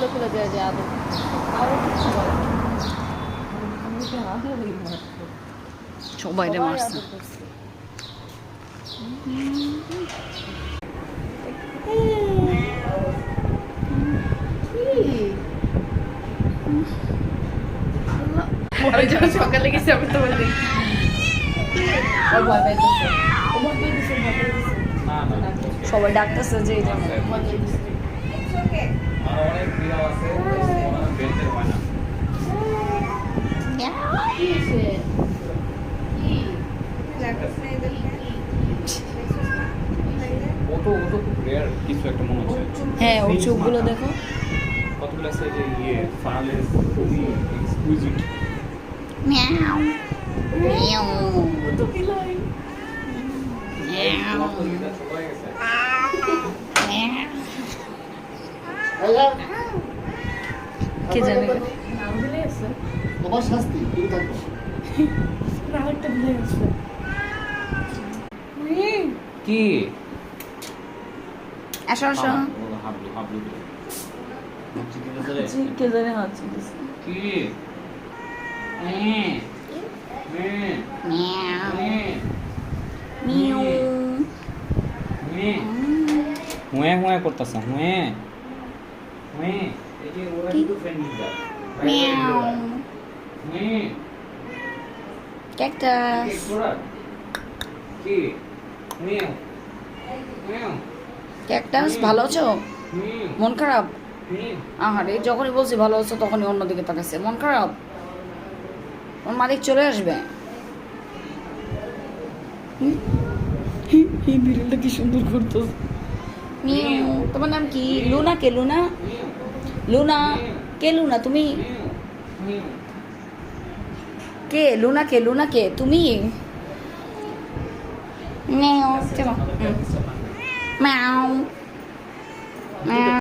দরজা খুলে দেওয়া যায় আদর আরো কিছু বলে না। সবাই রে মারছে আমি যখন সকালে গেছি আমি তোমার দেখি ভয় পাইতেছে সবাই ডাকতেছে যে হ্যাঁ ওর চোখগুলো দেখো কতগুলো আছে যে ইয়ে ফার্নেস খুবই এক্সক্লুসিভ মিয়াও মিয়াও তো বিলাই মিয়াও কে জানে নাম দিলে আছে তোমার শাস্তি তুমি থাকবে আরেকটা দিলে আছে কি আসো আসো হাবলু হাবলু কে জানে হচ্ছে কি মিয়াও মিয়াও হুয়ে হুয়ে করতেছে হুয়ে হুয়ে এই যে ওরা কিন্তু ফ্রেন্ড লিডার মিয়াও হুয়ে ক্যাকটাস কি হুয়ে হুয়ে ক্যাকটাস ভালো আছো মন খারাপ আহারে যখনই বলছি ভালো আছো তখনই অন্যদিকে তাকাচ্ছে মন খারাপ ওর মালিক চলে আসবে এই বিড়ালটা কি সুন্দর করতো মিয়াও তোমার নাম কি লুনা কে লুনা লুনা কে লুনা তুমি কে লুনা কে তুমি মিয়াও চলো মিয়াও মিয়াও